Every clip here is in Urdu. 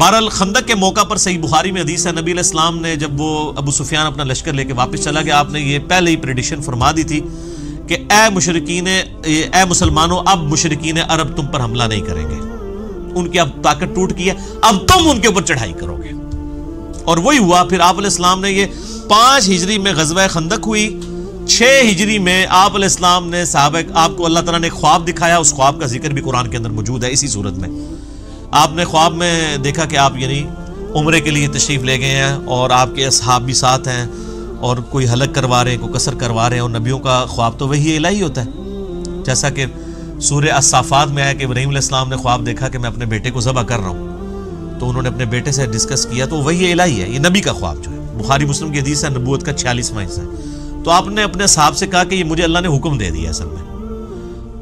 بہرحال خندق کے موقع پر صحیح بخاری میں حدیث ہے، نبی علیہ السلام نے جب وہ ابو سفیان اپنا لشکر لے کے واپس چلا گیا، آپ نے یہ پہلے ہی پریڈکشن فرما دی تھی کہ اے مسلمانوں، اب مشرکین عرب تم پر حملہ نہیں کریں گے، ان کی اب طاقت ٹوٹ گئی ہے، اب تم ان کے اوپر چڑھائی کرو گے۔ اور وہی ہوا۔ پھر آپ علیہ السلام نے یہ 5 ہجری میں غزوہ خندق ہوئی، 6 ہجری میں آپ علیہ السلام نے صحابہ، آپ کو اللہ تعالیٰ نے ایک خواب دکھایا، اس خواب کا ذکر بھی قرآن کے اندر موجود ہے اسی صورت میں۔ آپ نے خواب میں دیکھا کہ آپ یعنی عمرے کے لیے تشریف لے گئے ہیں اور آپ کے اصحاب بھی ساتھ ہیں، اور کوئی حلق کروا رہے ہیں، کوئی قصر کروا رہے ہیں، اور نبیوں کا خواب تو وہی الہی ہوتا ہے، جیسا کہ سورہ الصافات میں آیا کہ ابراہیم علیہ السلام نے خواب دیکھا کہ میں اپنے بیٹے کو ذبح کر رہا ہوں، تو انہوں نے اپنے بیٹے سے ڈسکس کیا، تو وہی الہی ہے، یہ نبی کا خواب جو ہے، بخاری مسلم کی حدیث ہے، نبوت کا 46واں حصہ ہے۔ تو آپ نے اپنے صاحب سے کہا کہ یہ مجھے اللہ نے حکم دے دیا اصل میں،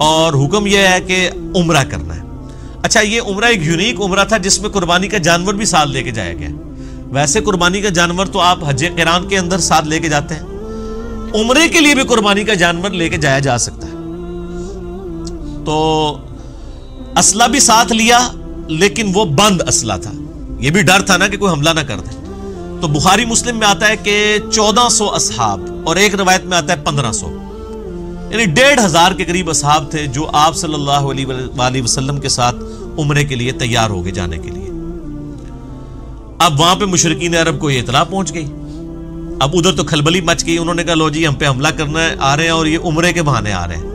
اور حکم یہ ہے کہ عمرہ کرنا ہے۔ اچھا، یہ عمرہ ایک یونیک عمرہ تھا جس میں قربانی کا جانور بھی ساتھ لے کے جایا گیا۔ ویسے قربانی کا جانور تو آپ حج قران کے اندر ساتھ لے کے جاتے ہیں، عمرے کے لیے بھی قربانی کا جانور لے کے جایا جا سکتا ہے۔ تو اسلحہ بھی ساتھ لیا، لیکن وہ بند اسلحہ تھا، یہ بھی ڈر تھا نا کہ کوئی حملہ نہ کر دے۔ تو بخاری مسلم میں آتا ہے کہ 1400 اصحاب، اور ایک روایت میں آتا ہے 1500، یعنی 1500 کے قریب اصحاب تھے جو آپ صلی اللہ علیہ وآلہ وسلم کے ساتھ عمرے کے لیے تیار ہو گئے جانے کے لیے۔ اب وہاں پہ مشرکین عرب کو یہ اطلاع پہنچ گئی، اب ادھر تو کھلبلی مچ گئی، انہوں نے کہا لو جی ہم پہ حملہ کرنا آ رہے ہیں اور یہ عمرے کے بہانے آ رہے ہیں۔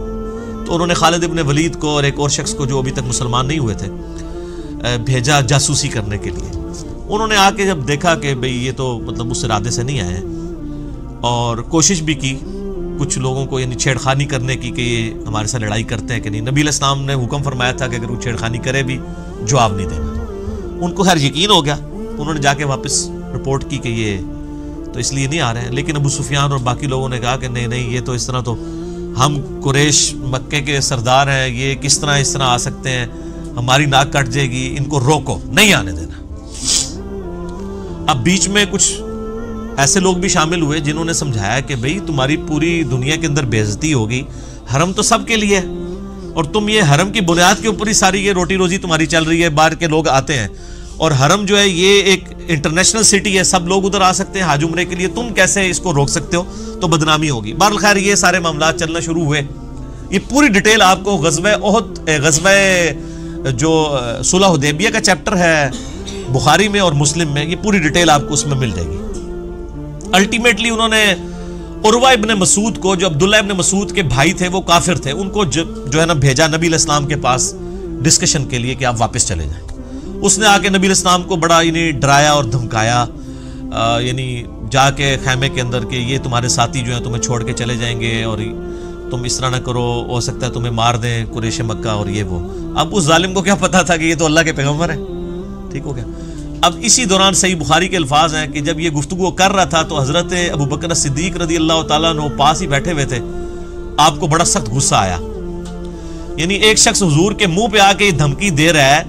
تو انہوں نے خالد ابن ولید کو اور ایک اور شخص کو جو ابھی تک مسلمان نہیں ہوئے تھے بھیجا جاسوسی کرنے کے لیے۔ انہوں نے آ کے جب دیکھا کہ بھئی یہ تو مطلب اس ارادے سے نہیں آئے ہیں، اور کوشش بھی کی کچھ لوگوں کو یعنی چھیڑخانی کرنے کی کہ یہ ہمارے ساتھ لڑائی کرتے ہیں کہ نہیں۔ نبی علیہ السلام نے حکم فرمایا تھا کہ اگر وہ چھیڑخانی کرے بھی جواب نہیں دینا۔ ان کو خیر یقین ہو گیا، انہوں نے جا کے واپس رپورٹ کی کہ یہ تو اس لیے نہیں آ رہے ہیں۔ لیکن ابو سفیان اور باقی لوگوں نے کہا کہ نہیں یہ تو اس طرح، تو ہم قریش مکے کے سردار ہیں، یہ کس طرح اس طرح آ سکتے ہیں، ہماری ناک کٹ جائے گی، ان کو روکو، نہیں آنے دینا۔ اب بیچ میں کچھ ایسے لوگ بھی شامل ہوئے جنہوں نے سمجھایا کہ بھئی تمہاری پوری دنیا کے اندر بے عزتی ہوگی، حرم تو سب کے لیے ہے، اور تم یہ حرم کی بنیاد کے اوپر ہی ساری یہ روٹی روزی تمہاری چل رہی ہے، باہر کے لوگ آتے ہیں، اور حرم جو ہے یہ ایک انٹرنیشنل سٹی ہے، سب لوگ ادھر آ سکتے ہیں حج عمرے کے لیے، تم کیسے اس کو روک سکتے ہو، تو بدنامی ہوگی۔ بہرحال خیر یہ سارے معاملات چلنا شروع ہوئے۔ یہ پوری ڈیٹیل آپ کو غزوہ جو صلح حدیبیہ کا چیپٹر ہے بخاری میں اور مسلم میں، یہ پوری ڈیٹیل آپ کو اس میں مل جائے گی۔ الٹیمیٹلی انہوں نے عروہ ابن مسعود کو، جو عبداللہ ابن مسعود کے بھائی تھے، وہ کافر تھے، ان کو جو ہے نا بھیجا نبی علیہ السلام کے پاس ڈسکشن کے لیے کہ آپ واپس چلے جائیں۔ اس نے آ کے نبی علیہ السلام کو بڑا یعنی ڈرایا اور دھمکایا، یعنی جا کے خیمے کے اندر کہ یہ تمہارے ساتھی جو ہیں تمہیں چھوڑ کے چلے جائیں گے، اور تم اس طرح نہ کرو، ہو سکتا ہے تمہیں مار دیں قریش مکہ، اور یہ وہ۔ اب اس ظالم کو کیا پتا تھا کہ یہ تو اللہ کے پیغمبر ہیں، ٹھیک ہو گیا۔ اب اسی دوران صحیح بخاری کے الفاظ ہیں کہ جب یہ گفتگو کر رہا تھا تو حضرت ابو بکر صدیق رضی اللہ تعالیٰ عنہ پاس ہی بیٹھے ہوئے تھے، آپ کو بڑا سخت غصہ آیا۔ یعنی ایک شخص حضور کے منہ پہ آ کے یہ دھمکی دے رہا ہے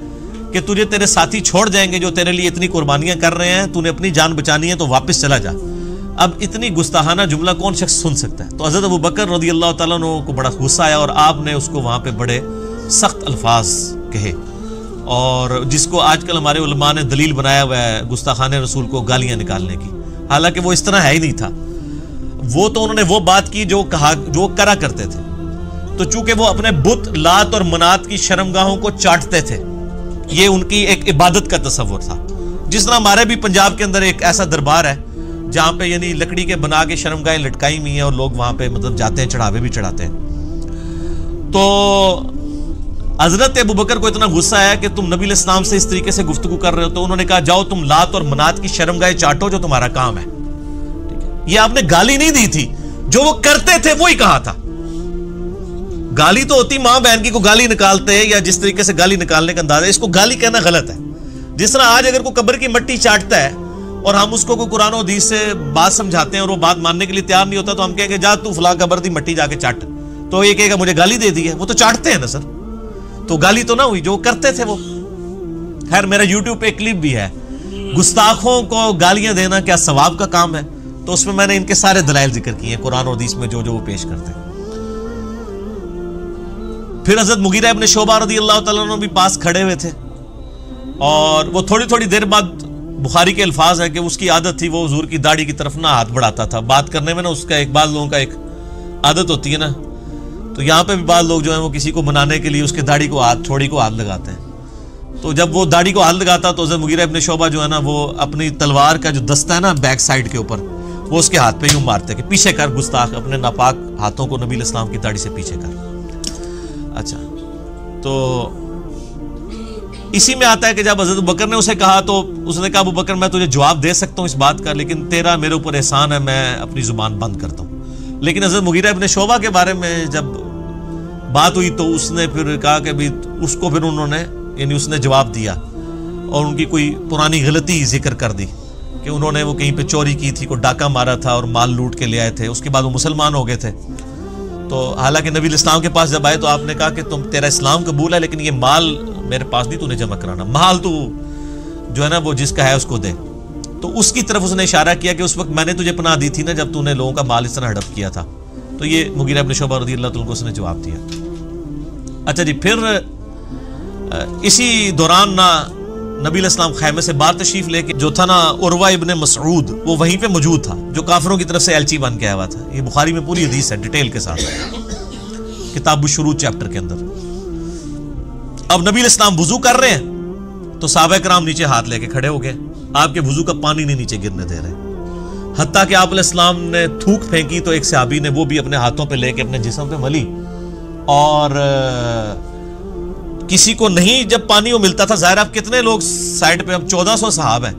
کہ تجھے تیرے ساتھی چھوڑ جائیں گے جو تیرے لیے اتنی قربانیاں کر رہے ہیں، تو نے اپنی جان بچانی ہے تو واپس چلا جا۔ اب اتنی گستاخانہ جملہ کون شخص سن سکتا ہے؟ تو حضرت ابو بکر رضی اللہ تعالیٰ عنہ کو بڑا غصہ آیا، اور آپ نے اس کو وہاں پہ بڑے سخت الفاظ کہے، اور جس کو آج کل ہمارے علماء نے دلیل بنایا ہوا ہے گستاخانہ رسول کو گالیاں نکالنے کی، حالانکہ وہ اس طرح ہے ہی نہیں تھا۔ وہ تو انہوں نے وہ بات کی جو کرا کرتے تھے، تو چونکہ وہ اپنے بت لات اور منات کی شرمگاہوں کو چاٹتے تھے، یہ ان کی ایک عبادت کا تصور تھا۔ جس طرح ہمارے بھی پنجاب کے اندر ایک ایسا دربار ہے جہاں پہ یعنی لکڑی کے بنا کے شرمگاہیں لٹکائی ہوئی ہیں، اور لوگ وہاں پہ مطلب جاتے ہیں، چڑھاوے بھی چڑھاتے ہیں۔ تو حضرت ابو بکر کو اتنا غصہ آیا کہ تم نبی علیہ السلام سے اس طریقے سے گفتگو کر رہے ہو، تو انہوں نے کہا جاؤ تم لات اور منات کی شرمگاہیں چاٹو، جو تمہارا کام ہے۔ یہ آپ نے گالی نہیں دی تھی، جو وہ کرتے تھے وہی کہا تھا۔ گالی تو ہوتی ماں بہن کی کو گالی نکالتے ہیں، یا جس طریقے سے گالی نکالنے کا انداز ہے، اس کو گالی کہنا غلط ہے۔ جس طرح آج اگر کوئی قبر کی مٹی چاٹتا ہے اور ہم اس کو کوئی قرآن و حدیث سے بات سمجھاتے ہیں اور وہ بات ماننے کے لیے تیار نہیں ہوتا، تو ہم کہیں گے جا تو فلاں قبر دی مٹی جا کے چاٹ، تو یہ کہے گا مجھے گالی دے دی ہے۔ وہ تو چاٹتے ہیں نا سر، تو گالی تو نہ ہوئی، جو کرتے تھے وہ۔ خیر میرا یوٹیوب پہ کلپ بھی ہے، گستاخوں کو گالیاں دینا کیا ثواب کا کام ہے، تو اس میں میں نے ان کے سارے دلائل ذکر کیے ہیں قرآن و حدیث میں جو وہ پیش کرتے ہیں۔ پھر حضرت مغیرہ ابن شعبہ رضی اللہ تعالیٰ عنہ بھی پاس کھڑے ہوئے تھے، اور وہ تھوڑی تھوڑی دیر بعد بخاری کے الفاظ ہے کہ اس کی عادت تھی وہ حضور کی داڑھی کی طرف نہ ہاتھ بڑھاتا تھا بات کرنے میں نا. اس کا ایک بعض لوگوں کا ایک عادت ہوتی ہے نا, تو یہاں پہ بھی بعض لوگ جو ہیں وہ کسی کو منانے کے لیے اس کے داڑھی کو ہاتھ تھوڑی کو ہاتھ لگاتے ہیں. تو جب وہ داڑھی کو ہاتھ لگاتا تو حضرت مغیرہ ابن شعبہ جو ہے نا وہ اپنی تلوار کا جو دستہ ہے نا بیک سائڈ کے اوپر وہ اس کے ہاتھ پہ یوں مارتے کہ پیچھے کر گستاخ, اپنے ناپاک ہاتھوں کو نبی علیہ السلام کی داڑھی سے پیچھے کر. اچھا, تو اسی میں آتا ہے کہ جب حضرت ابوبکر نے اسے کہا تو اس نے کہا ابوبکر میں تجھے جواب دے سکتا ہوں اس بات کا, لیکن تیرا میرے اوپر احسان ہے, میں اپنی زبان بند کرتا ہوں. لیکن حضرت مغیرہ ابن شعبہ کے بارے میں جب بات ہوئی تو اس نے پھر کہا کہ بھی اس کو پھر انہوں نے یعنی اس نے جواب دیا اور ان کی کوئی پرانی غلطی ذکر کر دی کہ انہوں نے وہ کہیں پہ چوری کی تھی, کوئی ڈاکہ مارا تھا اور مال لوٹ کے لے آئے تھے. اس کے بعد وہ مسلمان ہو گئے تھے. تو حالانکہ نبی علیہ السلام کے پاس جب آئے تو آپ نے کہا کہ تیرا اسلام قبول ہے لیکن یہ مال میرے پاس نہیں, تو نے جمع کرانا, مال تو جو ہے نا وہ جس کا ہے اس کو دے. تو اس کی طرف اس نے اشارہ کیا کہ اس وقت میں نے تجھے پناہ دی تھی نا جب تو نے لوگوں کا مال اس طرح ہڑپ کیا تھا. تو یہ مغیرہ ابن شعبہ رضی اللہ تعالیٰ کو اس نے جواب دیا. اچھا جی, پھر اسی دوران نا نبی علیہ السلام خیمے سے باہر تشریف لے کے جو تھا نا عروہ ابن مسعود وہ وہیں پہ موجود تھا جو کافروں کی طرف سے ایلچی بن کے آیا ہوا تھا. یہ بخاری میں پوری حدیث ہے ڈیٹیل کے ساتھ کتاب الشروع چیپٹر کے اندر. اب نبی علیہ السلام وضو کر رہے ہیں تو صحابہ کرام نیچے ہاتھ لے کے کھڑے ہو گئے, آپ کے وضو کا پانی نہیں نیچے گرنے دے رہے. حتیٰ کہ آپ علیہ السلام نے تھوک پھینکی تو ایک صحابی نے وہ بھی اپنے ہاتھوں پہ لے کے اپنے جسم پہ ملی, اور کسی کو نہیں جب پانی وہ ملتا تھا, ظاہر آپ کتنے لوگ سائڈ پہ, اب 1400 صحاب ہیں,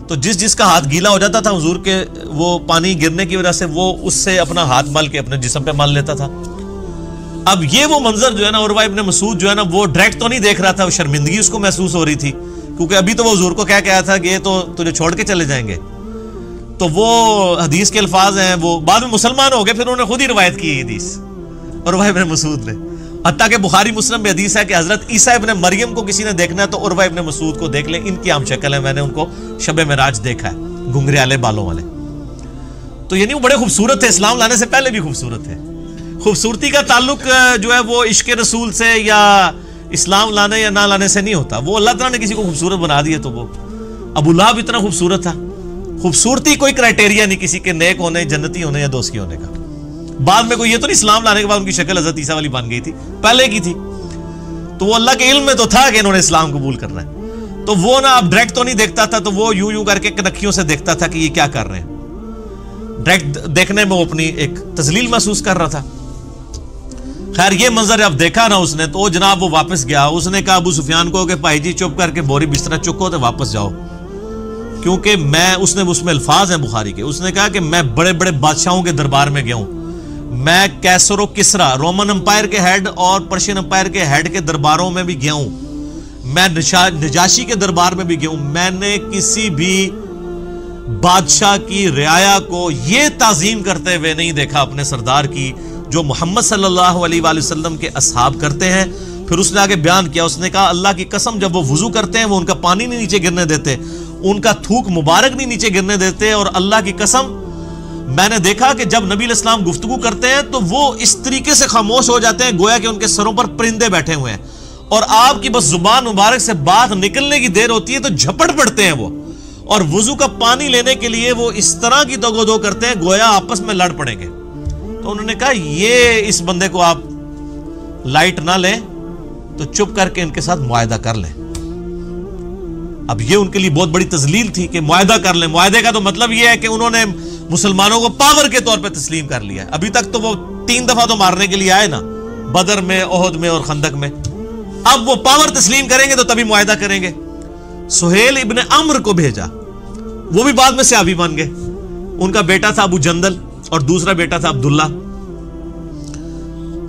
تو جس کا ہاتھ گیلا ہو جاتا تھا حضور کے وہ پانی گرنے کی وجہ سے وہ اس سے اپنا ہاتھ مل کے اپنے جسم پہ مل لیتا تھا. اب یہ وہ منظر جو ہے نا عروہ ابن مسعود جو ہے نا وہ ڈائریکٹ تو نہیں دیکھ رہا تھا, وہ شرمندگی اس کو محسوس ہو رہی تھی کیونکہ ابھی تو وہ حضور کو کیا کہا تھا کہ یہ تو تجھے چھوڑ کے چلے جائیں گے. تو وہ حدیث کے الفاظ ہیں, وہ بعد میں مسلمان ہو گئے, پھر انہوں نے خود ہی روایت کی یہ حدیث عروہ ابن مسعود نے. حتیٰ کہ بخاری مسلم میں حدیث ہے کہ حضرت عیسیٰ ابن مریم کو کسی نے دیکھنا ہے تو عروہ ابن مسعود کو دیکھ لیں, ان کی عام شکل ہے, میں نے ان کو شب معراج دیکھا ہے, گھنگریالے بالوں والے. تو یعنی وہ بڑے خوبصورت تھے, اسلام لانے سے پہلے بھی خوبصورت تھے. خوبصورتی کا تعلق جو ہے وہ عشق رسول سے یا اسلام لانے یا نہ لانے سے نہیں ہوتا, وہ اللہ تعالیٰ نے کسی کو خوبصورت بنا دیا. تو وہ ابو لہب اتنا خوبصورت تھا, خوبصورتی کوئی کرائٹیریا نہیں کسی کے نیک ہونے, جنتی ہونے یا دوستی ہونے کا. بعد میں کوئی یہ تو نہیں اسلام لانے کے بعد ان کی شکل حضرت عیسیٰ والی بن گئی تھی, پہلے کی تھی. تو وہ اللہ کے علم میں تو تھا کہ انہوں نے اسلام قبول کرنا ہے, تو وہ نا اب ڈائریکٹ تو نہیں دیکھتا تھا, تو وہ یوں کر کے کنکھیوں سے دیکھتا تھا کہ یہ کیا کر رہے ہیں. ڈائریکٹ دیکھنے میں وہ اپنی ایک تذلیل محسوس کر رہا تھا. خیر یہ منظر اب دیکھا نا اس نے تو جناب وہ واپس گیا. اس نے کہا ابو سفیان کو کہ بھائی جی چپ کر کے بوری بستر چکو تو واپس جاؤ, کیونکہ اس میں الفاظ ہیں بخاری کے. اس نے کہا کہ میں بڑے بڑے بادشاہوں کے دربار میں گیا ہوں, میں کیسر و کسرا رومن امپائر کے ہیڈ اور پرشین امپائر کے ہیڈ کے درباروں میں بھی گیا ہوں, میں نجاشی کے دربار میں بھی گیا ہوں. میں نے کسی بھی بادشاہ کی رعایا کو یہ تعظیم کرتے ہوئے نہیں دیکھا اپنے سردار کی جو محمد صلی اللہ علیہ وآلہ وسلم کے اصحاب کرتے ہیں. پھر اس نے آگے بیان کیا, اس نے کہا اللہ کی قسم جب وہ وضو کرتے ہیں وہ ان کا پانی نہیں نیچے گرنے دیتے, ان کا تھوک مبارک نہیں نیچے گرنے دیتے, اور اللہ کی قسم میں نے دیکھا کہ جب نبی علیہ السلام گفتگو کرتے ہیں تو وہ اس طریقے سے خاموش ہو جاتے ہیں گویا کہ ان کے سروں پر پرندے بیٹھے ہوئے ہیں, اور آپ کی بس زبان مبارک سے بات نکلنے کی دیر ہوتی ہے تو جھپٹ پڑتے ہیں وہ, اور وضو کا پانی لینے کے لیے وہ اس طرح کی دو دو کرتے ہیں گویا آپس میں لڑ پڑیں گے. تو انہوں نے کہا یہ اس بندے کو آپ لائٹ نہ لیں تو چپ کر کے ان کے ساتھ معاہدہ کر لیں. اب یہ ان کے لیے بہت بڑی تذلیل تھی کہ معاہدہ کر لیں. معاہدے کا تو مطلب یہ ہے کہ انہوں نے مسلمانوں کو پاور کے طور پہ تسلیم کر لیا. ابھی تک تو وہ 3 دفعہ تو مارنے کے لیے آئے نا, بدر میں, احد میں اور خندق میں. اب وہ پاور تسلیم کریں گے تو تبھی معاہدہ کریں گے. سہیل ابن عمر کو بھیجا, وہ بھی بعد میں صحابی بن گئے. ان کا بیٹا تھا ابو جندل اور دوسرا بیٹا تھا عبداللہ.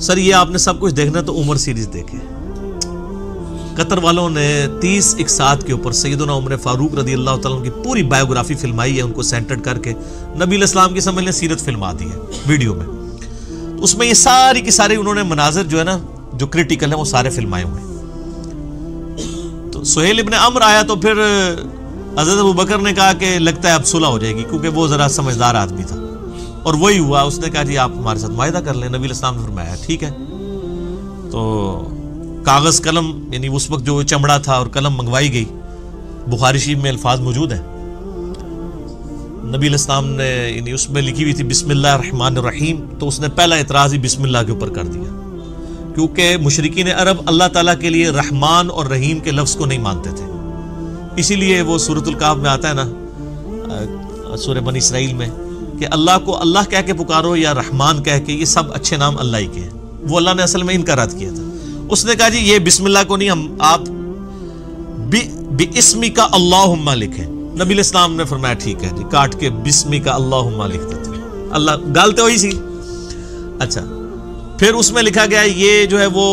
سر یہ آپ نے سب کچھ دیکھنا تو عمر سیریز دیکھے. قطر والوں نے 30 اقساط کے اوپر سیدنا عمر فاروق رضی اللہ تعالیٰ کی پوری بایوگرافی فلمائی ہے, ان کو سینٹرڈ کر کے نبی علیہ السلام کی سمجھ لیں سیرت فلما دی ہے ویڈیو میں. اس میں یہ ساری کی ساری انہوں نے مناظر جو ہے نا جو کریٹیکل ہیں وہ سارے فلمائے ہوئے. تو سہیل ابن عمر آیا تو پھر حضرت ابوبکر نے کہا کہ لگتا ہے اب صلح ہو جائے گی, کیونکہ وہ ذرا سمجھدار آدمی تھا, اور وہی ہوا. اس نے کہا جی آپ ہمارے ساتھ معاہدہ کر لیں. نبی علیہ السلام نے فرمایا ٹھیک ہے. تو کاغذ قلم یعنی اس وقت جو چمڑا تھا اور قلم منگوائی گئی, بخاری شریف میں الفاظ موجود ہیں، نبی علیہ السلام نے یعنی اس میں لکھی ہوئی تھی بسم اللہ الرحمن الرحیم، تو اس نے پہلا اعتراض ہی بسم اللہ کے اوپر کر دیا، کیونکہ مشرکین عرب اللہ تعالیٰ کے لیے رحمان اور رحیم کے لفظ کو نہیں مانتے تھے، اسی لیے وہ سورۃ الکہف میں آتا ہے نا، سورہ بنی اسرائیل میں، کہ اللہ کو اللہ کہہ کے پکارو یا رحمان کہہ کے، یہ سب اچھے نام اللہ ہی کے ہیں۔ وہ اللہ نے اصل میں ان کا رد کیا تھا، اس نے کہا جی یہ بسم اللہ کو نہیں، ہم آپ بِاسْمِكَ اللہم لکھیں۔ نبی علیہ السلام نے فرمایا ٹھیک ہے جی، کاٹ کے بِاسْمِكَ اللہم لکھ دیتے ہیں، اللہ گالتے ہوئی سی۔ اچھا پھر اس میں لکھا گیا یہ جو ہے وہ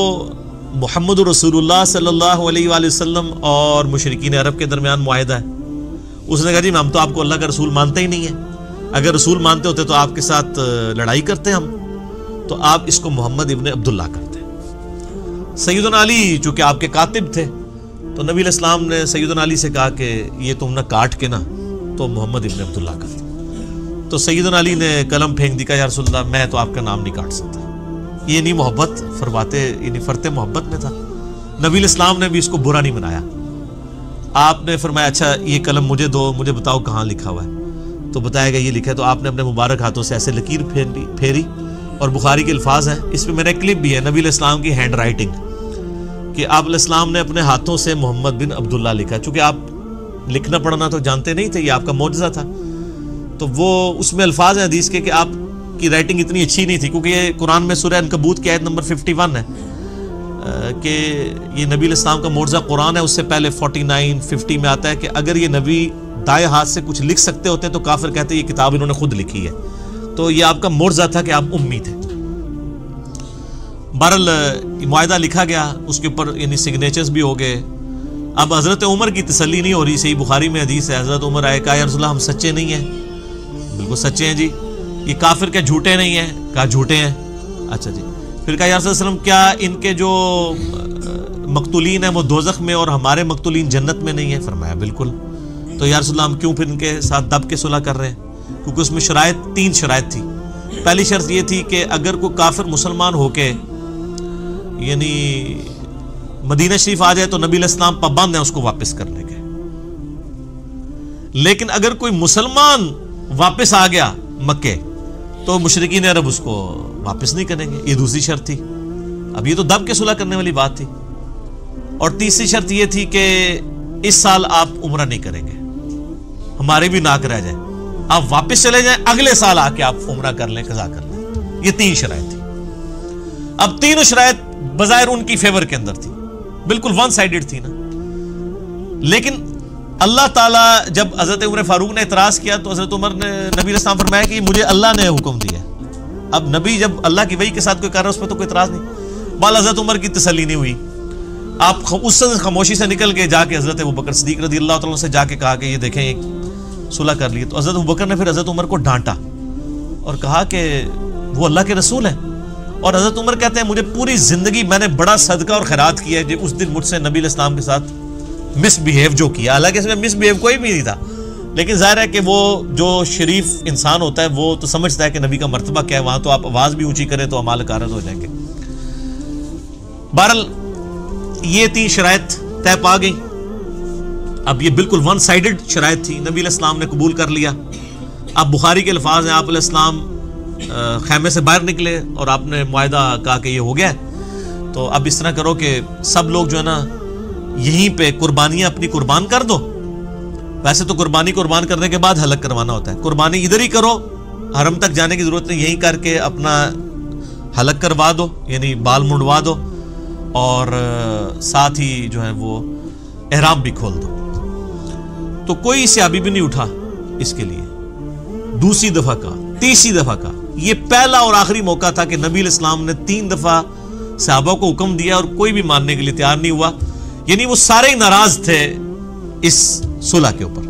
محمد رسول اللہ صلی اللہ علیہ وآلہ وسلم اور مشرکین عرب کے درمیان معاہدہ ہے۔ اس نے کہا جی ہم تو آپ کو اللہ کا رسول مانتے ہی نہیں ہیں، اگر رسول مانتے ہوتے تو آپ کے ساتھ لڑائی کرتے ہم، تو آپ اس کو محمد ابن عبداللہ کرتے ہیں۔ سیدنا علی چونکہ آپ کے کاتب تھے، تو نبی علیہ السلام نے سیدنا علی سے کہا کہ یہ تم نہ کاٹ کے نا تو محمد ابن عبداللہ کر دو، تو سیدنا علی نے قلم پھینک دی، کہا یا رسول اللہ میں تو آپ کا نام نہیں کاٹ سکتا، یہ نہیں محبت فرماتے، یعنی فرتے محبت میں تھا۔ نبی علیہ السلام نے بھی اس کو برا نہیں منایا، آپ نے فرمایا اچھا یہ قلم مجھے دو، مجھے بتاؤ کہاں لکھا ہوا ہے، تو بتایا گیا یہ لکھا ہے، تو آپ نے اپنے مبارک ہاتھوں سے ایسے لکیر پھیری، اور بخاری کے الفاظ ہیں، اس میں میرا کلپ بھی ہے، نبی علیہ السلام کی ہینڈ رائٹنگ، کہ آپ علیہ السلام نے اپنے ہاتھوں سے محمد بن عبداللہ لکھا، چونکہ آپ لکھنا پڑھنا تو جانتے نہیں تھے، یہ آپ کا معجزہ تھا، تو وہ اس میں الفاظ ہیں حدیث کے کہ آپ کی رائٹنگ اتنی اچھی نہیں تھی، کیونکہ یہ قرآن میں سورہ عنکبوت کی آیت نمبر 51 ہے کہ یہ نبی علیہ السلام کا معجزہ قرآن ہے، اس سے پہلے 49 50 میں آتا ہے کہ اگر یہ نبی دائیں ہاتھ سے کچھ لکھ سکتے ہوتے تو کافر کہتے یہ کتاب انہوں نے خود لکھی ہے، تو یہ آپ کا معجزہ تھا کہ آپ امی تھے۔ بہرحال معاہدہ لکھا گیا، اس کے اوپر یعنی سگنیچرز بھی ہو گئے۔ اب حضرت عمر کی تسلی نہیں ہو رہی، صحیح بخاری میں حدیث ہے، حضرت عمر آئے، کہا یا رسول اللہ ہم سچے نہیں ہیں؟ بالکل سچے ہیں جی۔ یہ کافر کیا جھوٹے نہیں ہیں؟ کہا جھوٹے ہیں۔ اچھا جی، پھر کہا یا رسول اللہ کیا ان کے جو مقتولین ہیں وہ دوزخ میں اور ہمارے مقتولین جنت میں نہیں ہیں؟ فرمایا بالکل۔ تو یا رسول اللہ ہم کیوں پھر ان کے ساتھ دب کے صلح کر رہے ہیں؟ کیونکہ اس میں شرائط 3 شرائط تھی۔ پہلی شرط یہ تھی کہ اگر کوئی کافر مسلمان ہو کے یعنی مدینہ شریف آ جائے تو نبی علیہ السلام پابند ہیں اس کو واپس کرنے کے، لیکن اگر کوئی مسلمان واپس آ گیا مکے تو مشرکین عرب اس کو واپس نہیں کریں گے، یہ دوسری شرط تھی۔ اب یہ تو دب کے صلح کرنے والی بات تھی۔ اور تیسری شرط یہ تھی کہ اس سال آپ عمرہ نہیں کریں گے، ہمارے بھی ناک رہ جائے، آپ واپس چلے جائیں، اگلے سال آ کے آپ عمرہ کر لیں، قضا کر لیں۔ یہ 3 شرائط تھی۔ اب تینوں شرائط بظاہر ان کی فیور کے اندر تھی، بالکل ون سائیڈڈ تھی نا، لیکن اللہ تعالیٰ جب حضرت عمر فاروق نے اعتراض کیا تو حضرت عمر نے نبی علیہ السلام فرمایا کہ مجھے اللہ نے حکم دیا ہے۔ اب نبی جب اللہ کی وحی کے ساتھ کوئی کر رہا ہے اس پہ تو کوئی اعتراض نہیں۔ بال حضرت عمر کی تسلی نہیں ہوئی، آپ اس سے خاموشی سے نکل کے جا کے حضرت ابوبکر صدیق رضی اللہ تعالیٰ سے جا کے کہا کہ یہ دیکھیں ایک صلح کر لی۔ تو حضرت ابوبکر نے پھر حضرت عمر کو ڈانٹا اور کہا کہ وہ اللہ کے رسول ہیں، اور حضرت عمر کہتے ہیں مجھے پوری زندگی میں نے بڑا صدقہ اور خیرات کیا ہے جو اس دن مجھ سے نبی علیہ السلام کے ساتھ مس بیہیو جو کیا، حالانکہ اس میں مس بیہیو کوئی بھی نہیں تھا، لیکن ظاہر ہے کہ وہ جو شریف انسان ہوتا ہے وہ تو سمجھتا ہے کہ نبی کا مرتبہ کیا ہے، وہاں تو آپ آواز بھی اونچی کریں تو اعمال کارت ہو جائیں گے۔ بہرحال یہ 3 شرائط طے پا گئی۔ اب یہ بالکل ون سائیڈڈ شرائط تھی، نبی علیہ السلام نے قبول کر لیا۔ اب بخاری کے الفاظ ہیں، آپ علیہ السلام خیمے سے باہر نکلے اور آپ نے معاہدہ کہا کہ یہ ہو گیا ہے، تو اب اس طرح کرو کہ سب لوگ جو ہے نا یہیں پہ قربانیاں اپنی قربان کر دو۔ ویسے تو قربانی قربان کرنے کے بعد حلق کروانا ہوتا ہے، قربانی ادھر ہی کرو، حرم تک جانے کی ضرورت نہیں، یہیں کر کے اپنا حلق کروا دو، یعنی بال منڈوا دو، اور ساتھ ہی جو ہے وہ احرام بھی کھول دو۔ تو کوئی صحابی بھی نہیں اٹھا اس کے لیے۔ دوسری دفعہ کا، تیسری دفعہ کا، یہ پہلا اور آخری موقع تھا کہ نبی علیہ السلام نے 3 دفعہ صحابہ کو حکم دیا اور کوئی بھی ماننے کے لیے تیار نہیں ہوا، یعنی وہ سارے ہی ناراض تھے اس صلح کے اوپر۔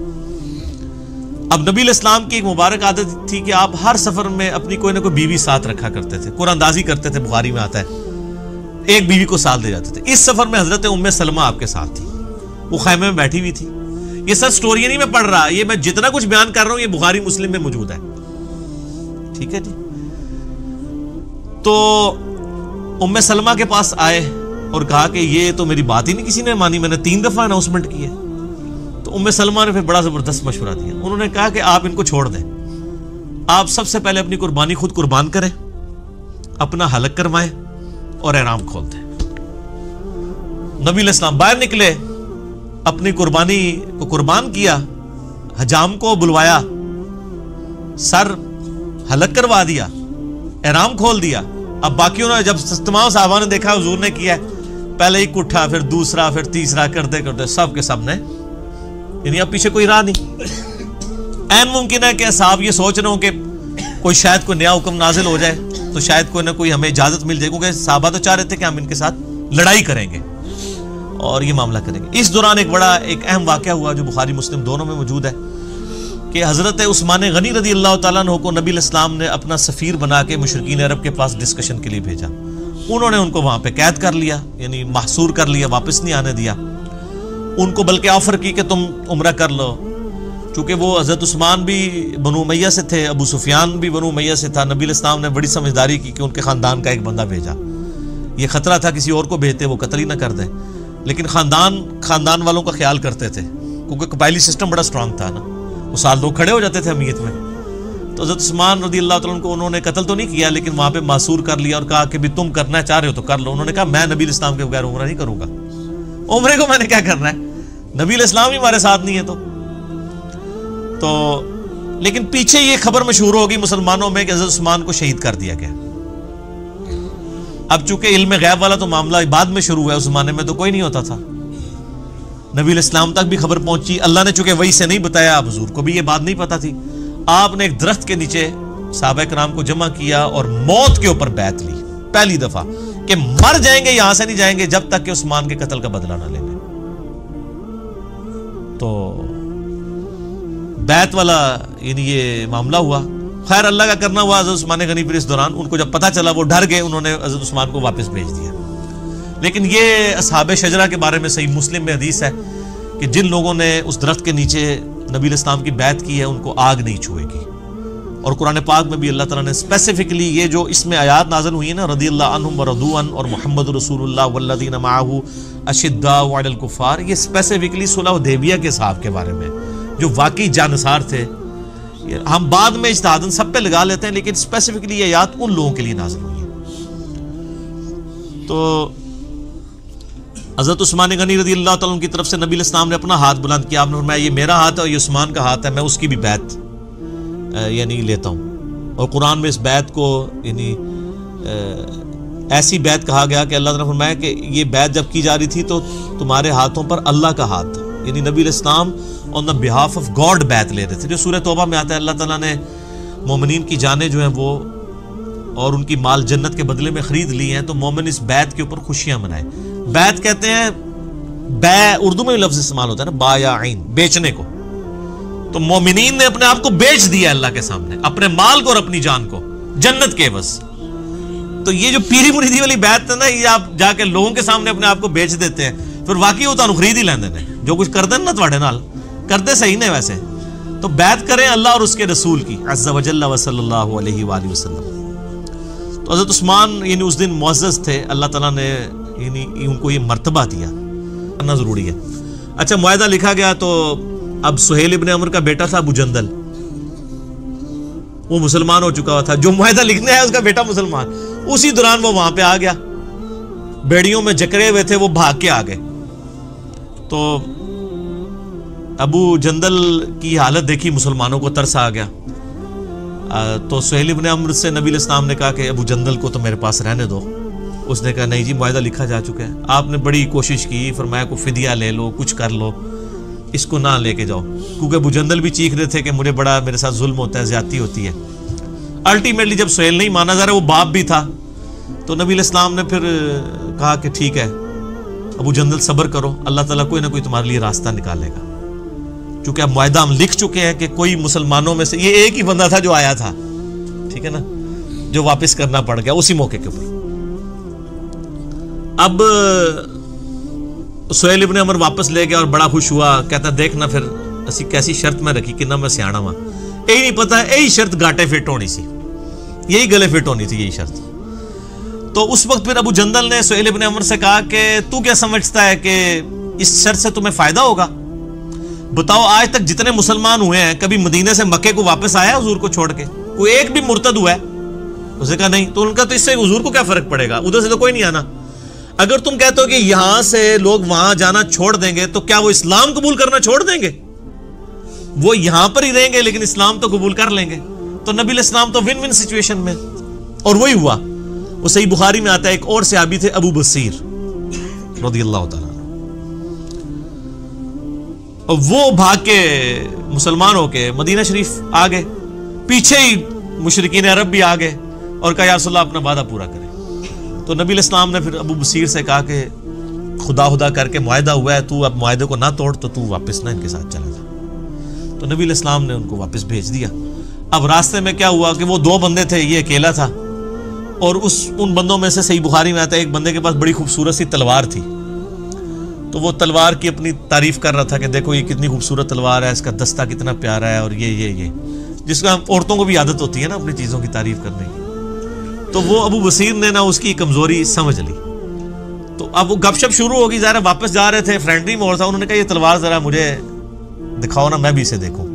اب نبی علیہ السلام کی ایک مبارک عادت تھی کہ آپ ہر سفر میں اپنی کوئی نہ کوئی بیوی ساتھ رکھا کرتے تھے، قرآن اندازی کرتے تھے، بخاری میں آتا ہے ایک بیوی کو ساتھ لے جاتے تھے۔ اس سفر میں حضرت ام سلمہ آپ کے ساتھ تھی، وہ خیمے میں بیٹھی ہوئی تھی۔ یہ سب سٹوری نہیں میں پڑھ رہا، یہ میں جتنا کچھ بیان کر رہا ہوں یہ بخاری مسلم میں موجود ہے، ٹھیک ہے جی۔ تو ام سلمہ کے پاس آئے اور کہا کہ یہ تو میری بات ہی نہیں کسی نے مانی، میں نے 3 دفعہ اناؤنسمنٹ کی ہے۔ تو تو ام سلمہ نے پھر بڑا زبردست مشورہ دیا. انہوں نے کہا کہ آپ ان کو چھوڑ دیں, آپ سب سے پہلے اپنی قربانی خود قربان کریں, اپنا حلق کروائیں اور احرام کھول دیں. نبی علیہ السلام باہر نکلے, اپنی قربانی کو قربان کیا, حجام کو بلوایا, سر حلق کروا دیا, احرام کھول دیا. اب باقیوں نے جب تمام صحابہ نے دیکھا حضور نے کیا ہے, پہلے ایک اٹھا, پھر دوسرا, پھر تیسرا, کرتے کرتے سب کے سب نے, یعنی اب پیچھے کوئی راہ نہیں. این ممکن ہے کہ صاحب یہ سوچ رہے ہوں کہ کوئی شاید کوئی نیا حکم نازل ہو جائے تو شاید کوئی نہ کوئی ہمیں اجازت مل جائے, کیونکہ صحابہ تو چاہ رہے تھے کہ ہم ان کے ساتھ لڑائی کریں گے اور یہ معاملہ کریں گے. اس دوران ایک اہم واقعہ ہوا جو بخاری مسلم دونوں میں موجود ہے کہ حضرت عثمان غنی رضی اللہ تعالیٰ عنہ کو نبی علیہ السلام نے اپنا سفیر بنا کے مشرکین عرب کے پاس ڈسکشن کے لیے بھیجا. انہوں نے ان کو وہاں پہ قید کر لیا, یعنی محصور کر لیا, واپس نہیں آنے دیا. ان کو بلکہ آفر کی کہ تم عمرہ کر لو, چونکہ وہ حضرت عثمان بھی بنو امیہ سے تھے, ابو سفیان بھی بنو امیہ سے تھا. نبی علیہ السلام نے بڑی سمجھداری کی کہ ان کے خاندان کا ایک بندہ بھیجا. یہ خطرہ تھا کسی اور کو بھیجتے وہ قتل ہی نہ کر دیں, لیکن خاندان والوں کا خیال کرتے تھے کیونکہ قبائلی سسٹم بڑا سٹرانگ تھا نا, وہ سال لوگ کھڑے ہو جاتے تھے امیت میں. تو حضرت عثمان رضی اللہ تعالیٰ عنہ کو انہوں نے قتل تو نہیں کیا, لیکن وہاں پہ معصور کر لیا اور کہا کہ بھی تم کرنا چاہ رہے ہو تو کر لو. انہوں نے کہا میں نبی علیہ السلام کے بغیر عمرہ نہیں کروں گا, عمرے کو میں نے کیا کرنا ہے, نبی علیہ السلام ہی ہمارے ساتھ نہیں ہے. تو لیکن پیچھے یہ خبر مشہور ہوگی مسلمانوں میں کہ حضرت عثمان کو شہید کر دیا گیا. اب چونکہ علم غیب والا تو معاملہ بعد میں شروع ہوا ہے, اس زمانے میں تو کوئی نہیں ہوتا تھا. نبی علیہ السلام تک بھی خبر پہنچی, اللہ نے چونکہ وحی سے نہیں بتایا, اب حضور کو بھی یہ بات نہیں پتا تھی. آپ نے ایک درخت کے نیچے صحابہ کرام کو جمع کیا اور موت کے اوپر بیعت لی پہلی دفعہ کہ مر جائیں گے, یہاں سے نہیں جائیں گے جب تک کہ عثمان کے قتل کا بدلہ نہ لے لیں. تو بیعت والا یعنی یہ معاملہ ہوا. خیر اللہ کا کرنا ہوا. حضرت عثمان غنی پھر اس دوران ان کو جب پتہ چلا وہ ڈر گئے, انہوں نے حضرت عثمان کو واپس بھیج دیا. لیکن یہ اصحاب شجرہ کے بارے میں صحیح مسلم میں حدیث ہے کہ جن لوگوں نے اس درخت کے نیچے نبی علیہ السلام کی بیعت کی ہے ان کو آگ نہیں چھوئے گی. اور قرآن پاک میں بھی اللہ تعالیٰ نے اسپیسیفکلی یہ جو اس میں آیات نازل ہوئی ہیں نا, رضی اللہ عنہم ورضوا عنہ اور محمد رسول اللہ والذین معہ اشداء علی الکفار, یہ اسپیسیفکلی صلح حدیبیہ کے صحابہ کے بارے میں جو واقعی جانثار تھے. ہم بعد میں اجتہاداً سب پہ لگا لیتے ہیں, لیکن اسپیسیفکلی یہ آیات ان لوگوں کے لیے نازل ہوئی ہیں. تو حضرت عثمان غنی رضی اللہ تعالیٰ عنہ کی طرف سے نبی علیہ السلام نے اپنا ہاتھ بلند کیا. آپ نے فرمایا یہ میرا ہاتھ ہے اور یہ عثمان کا ہاتھ ہے, میں اس کی بھی بیعت یعنی لیتا ہوں. اور قرآن میں اس بیعت کو یعنی ایسی بیعت کہا گیا کہ اللہ تعالیٰ نے فرمایا کہ یہ بیعت جب کی جا رہی تھی تو تمہارے ہاتھوں پر اللہ کا ہاتھ تھا, یعنی نبی علیہ السلام on the behalf of God بیعت لے رہے تھے. جو سورہ توبہ میں آتا ہے اللہ تعالیٰ نے مومنین کی جانیں جو ہیں وہ اور ان کی مال جنت کے بدلے میں خرید لی ہیں, تو مومن اس بیعت کے اوپر خوشیاں منائے. بیعت کہتے ہیں, بے اردو میں لفظ استعمال ہوتا ہے نا, با یا عین, بیچنے کو. تو مومنین نے اپنے آپ کو بیچ دیا اللہ کے سامنے, اپنے مال کو اور اپنی جان کو جنت کے عوض. تو یہ جو پیری مریدی والی بیعت ہے نا, یہ آپ جا کے لوگوں کے سامنے اپنے آپ کو بیچ دیتے ہیں, پھر واقعی وہ تو خرید ہی لیندے نے جو کچھ کر دیں نا تواڈے نال, کرتے صحیح نہیں ویسے. تو بیعت کریں اللہ اور اس کے رسول کی عز و جل و صلی اللہ علیہ وآلہ وسلم. تو حضرت عثمان یعنی اس دن معزز تھے, اللہ تعالیٰ نے یعنی ان کو یہ مرتبہ دیا, کرنا ضروری ہے. اچھا معاہدہ لکھا گیا تو اب سہیل ابن عمر کا بیٹا تھا ابو جندل, وہ مسلمان ہو چکا ہوا تھا. جو معاہدہ لکھنے ہے اس کا بیٹا مسلمان. اسی دوران وہ وہاں پہ آ گیا, بیڑیوں میں جکڑے ہوئے تھے, وہ بھاگ کے آ گئے. تو ابو جندل کی حالت دیکھی مسلمانوں کو ترس آ گیا. تو سہیل ابن عمر سے نبی علیہ السلام نے کہا کہ ابو جندل کو تو میرے پاس رہنے دو. اس نے کہا نہیں جی معاہدہ لکھا جا چکا ہے. آپ نے بڑی کوشش کی, فرمایا کو فدیہ لے لو, کچھ کر لو, اس کو نہ لے کے جاؤ. کیونکہ ابو جندل بھی چیخ رہے تھے کہ مجھے بڑا میرے ساتھ ظلم ہوتا ہے, زیادتی ہوتی ہے. الٹیمیٹلی جب سہیل نہیں مانا جا رہا, وہ باپ بھی تھا, تو نبی علیہ السلام نے پھر کہا کہ ٹھیک ہے ابو جندل صبر کرو, اللہ تعالیٰ کوئی نہ کوئی تمہارے لیے راستہ نکالے گا. چونکہ اب معاہدہ ہم لکھ چکے ہیں کہ کوئی مسلمانوں میں سے, یہ ایک ہی بندہ تھا جو آیا تھا, ٹھیک ہے نا, جو واپس کرنا پڑ گیا اسی موقع کے اوپر. اب سہیل ابن عمر واپس لے گیا اور بڑا خوش ہوا, کہتا دیکھنا پھر اسی کیسی شرط میں رکھی کہ نہ میں سیاڑا ہوا, یہی نہیں پتا یہی شرط گاٹے فٹ ہونی سی, یہی گلے فٹ ہونی تھی یہی شرط. تو اس وقت پھر ابو جندل نے سہیل ابن عمر سے کہا کہ تو کیا سمجھتا ہے کہ اس شرط سے تمہیں فائدہ ہوگا؟ بتاؤ آج تک جتنے مسلمان ہوئے ہیں کبھی مدینے سے مکے کو واپس آیا حضور کو چھوڑ کے؟ کوئی ایک بھی مرتد ہوا ہے؟ اسے کہا نہیں. تو ان کا تو اس سے حضور کو کیا فرق پڑے گا, ادھر سے تو کوئی نہیں آنا. اگر تم کہتے ہو کہ یہاں سے لوگ وہاں جانا چھوڑ دیں گے تو کیا وہ اسلام قبول کرنا چھوڑ دیں گے؟ وہ یہاں پر ہی رہیں گے لیکن اسلام تو قبول کر لیں گے. تو نبی علیہ السلام تو ون ون سچویشن میں, اور وہی ہوا. وہ صحیح بخاری میں آتا ہے, ایک اور صحابی تھے ابو بصیر رضی اللہ تعالیٰ, وہ بھاگ کے مسلمان ہو کے مدینہ شریف آ گئے. پیچھے ہی مشرکین عرب بھی آ گئے اور کہا یا رسول اللہ اپنا وعدہ پورا کریں. تو نبی علیہ السلام نے پھر ابو بصیر سے کہا کہ خدا کر کے معاہدہ ہوا ہے, تو اب معاہدے کو نہ توڑ, تو تو واپس نہ ان کے ساتھ چلا جا. تو نبی علیہ السلام نے ان کو واپس بھیج دیا. اب راستے میں کیا ہوا کہ وہ 2 بندے تھے, یہ اکیلا تھا, اور ان بندوں میں سے صحیح بخاری میں آتا ہے ایک بندے کے پاس بڑی خوبصورت سی تلوار تھی. تو وہ تلوار کی اپنی تعریف کر رہا تھا کہ دیکھو یہ کتنی خوبصورت تلوار ہے, اس کا دستہ کتنا پیارا ہے, اور یہ جس کا عورتوں کو بھی عادت ہوتی ہے نا اپنی چیزوں کی تعریف کرنے کی. تو وہ ابو بصیر نے نا اس کی کمزوری سمجھ لی. تو اب وہ گپ شپ شروع ہوگی, ظاہر واپس جا رہے تھے, فرینڈلی موڈ تھا. انہوں نے کہا یہ تلوار ذرا مجھے دکھاؤ نا, میں بھی اسے دیکھوں.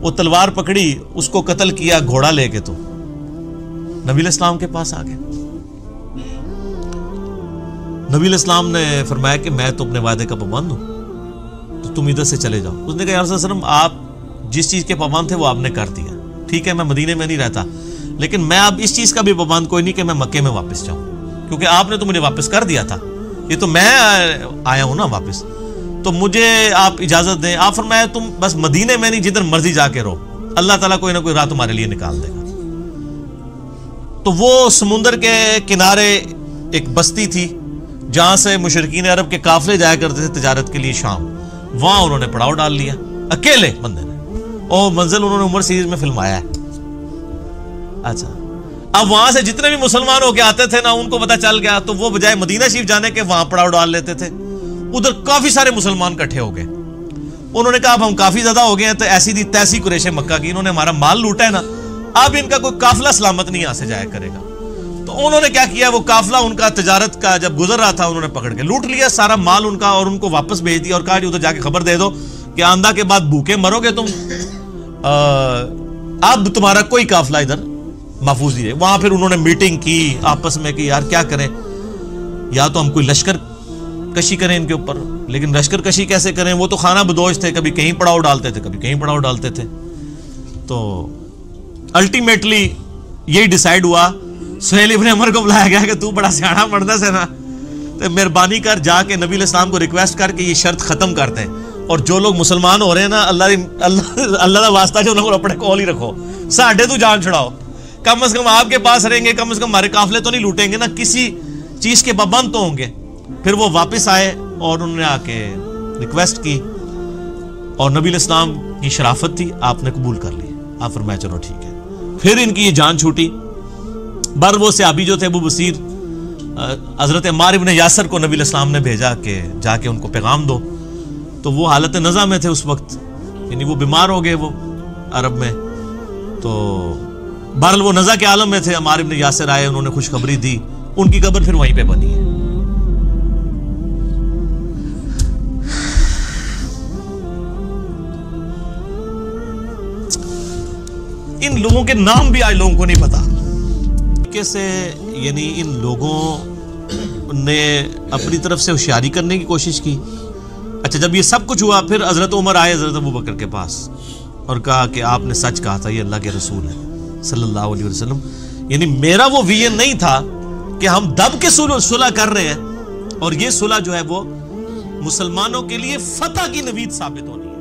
وہ تلوار پکڑی, اس کو قتل کیا گھوڑا لے کے. تو نبی علیہ السلام کے پاس آ گئے. نبی علیہ السلام نے فرمایا کہ میں تو اپنے وعدے کا پابند ہوں, تو تم ادھر سے چلے جاؤ. اس نے کہا یا رسول اللہ صلی اللہ علیہ وسلم آپ جس چیز کے پابند تھے وہ آپ نے کر دیا, ٹھیک ہے میں مدینے میں نہیں رہتا, لیکن میں اب اس چیز کا بھی پابند کوئی نہیں کہ میں مکے میں واپس جاؤں, کیونکہ آپ نے تو مجھے واپس کر دیا تھا, یہ تو میں آیا ہوں نا واپس, تو مجھے آپ اجازت دیں. آپ فرمایا تم بس مدینے میں نہیں, جدھر مرضی جا کے رہو, اللہ تعالیٰ کوئی نہ کوئی راہ تمہارے لیے نکال دے گا. تو وہ سمندر کے کنارے ایک بستی تھی جہاں سے مشرکین عرب کے قافلے جایا کرتے تھے تجارت کے لیے شام, وہاں انہوں نے پڑاؤ ڈال لیا اکیلے بندے نے, اور منزل انہوں نے عمر سیریز میں فلمایا ہے. اچھا, اب وہاں سے جتنے بھی مسلمان ہو کے آتے تھے نا ان کو پتا چل گیا, تو وہ بجائے مدینہ شریف جانے کے وہاں پڑاؤ ڈال لیتے تھے. ادھر کافی سارے مسلمان کٹھے ہو گئے. انہوں نے کہا اب ہم کافی زیادہ ہو گئے ہیں, تو ایسی دی تیسی قریش مکہ کی, انہوں نے ہمارا مال لوٹا ہے نا, اب ان کا کوئی قافلہ سلامت نہیں یہاں سے جایا کرے گا. تو انہوں نے کیا کیا, وہ قافلہ ان کا تجارت کا جب گزر رہا تھا, انہوں نے پکڑ کے لوٹ لیا سارا مال ان کا, اور ان کو واپس بھیج دیا, اور کہا جی ادھر جا کے خبر دے دو کہ آندھا کے بعد بھوکے مرو گے تم, اب تمہارا کوئی قافلہ ادھر محفوظ نہیں ہے. وہاں پھر انہوں نے میٹنگ کی آپس میں کہ یار کیا کریں, یا تو ہم کوئی لشکر کشی کریں ان کے اوپر, لیکن لشکر کشی کیسے کریں, وہ تو خانہ بدوش تھے, کبھی کہیں پڑاؤ ڈالتے تھے کبھی کہیں پڑاؤ ڈالتے تھے. تو الٹیمیٹلی یہی ڈیسائیڈ ہوا, سہیل ابن عمر کو بلایا گیا کہ تو بڑا سیاڑا مردہ سے نا, تو مہربانی کر جا کے نبی علیہ السلام کو ریکویسٹ کر کے یہ شرط ختم کرتے ہیں, اور جو لوگ مسلمان ہو رہے ہیں نا اللہ کا واسطہ جو انہوں کو اپنے کول ہی رکھو, ساڈے تو جان چھڑاؤ, کم از کم آپ کے پاس رہیں گے, کم از کم ہمارے قافلے تو نہیں لوٹیں گے نا, کسی چیز کے پابند تو ہوں گے. پھر وہ واپس آئے اور انہوں نے آ کے ریکویسٹ کی, اور نبی علیہ السلام کی شرافت تھی, آپ نے قبول کر لی. آپ فرمایا چلو ٹھیک ہے. پھر ان کی یہ جان چھوٹی. بر وہ صحابی جو تھے ابو بصیر, حضرت عمار ابن یاسر کو نبی علیہ السلام نے بھیجا کہ جا کے ان کو پیغام دو. تو وہ حالت نزع میں تھے اس وقت, یعنی وہ بیمار ہو گئے وہ عرب میں. تو بہرحال وہ نزع کے عالم میں تھے. عمار ابن یاسر آئے, انہوں نے خوشخبری دی, ان کی قبر پھر وہیں پہ بنی ہے. ان لوگوں کے نام بھی آج لوگوں کو نہیں پتا کیسے, یعنی ان لوگوں نے اپنی طرف سے ہوشیاری کرنے کی کوشش کی. اچھا, جب یہ سب کچھ ہوا پھر حضرت عمر آئے حضرت ابو بکر کے پاس اور کہا کہ آپ نے سچ کہا تھا, یہ اللہ کے رسول ہے صلی اللہ علیہ وسلم. یعنی میرا وہ ویژن نہیں تھا کہ ہم دب کے صلح کر رہے ہیں, اور یہ صلح جو ہے وہ مسلمانوں کے لیے فتح کی نوید ثابت ہونی ہے.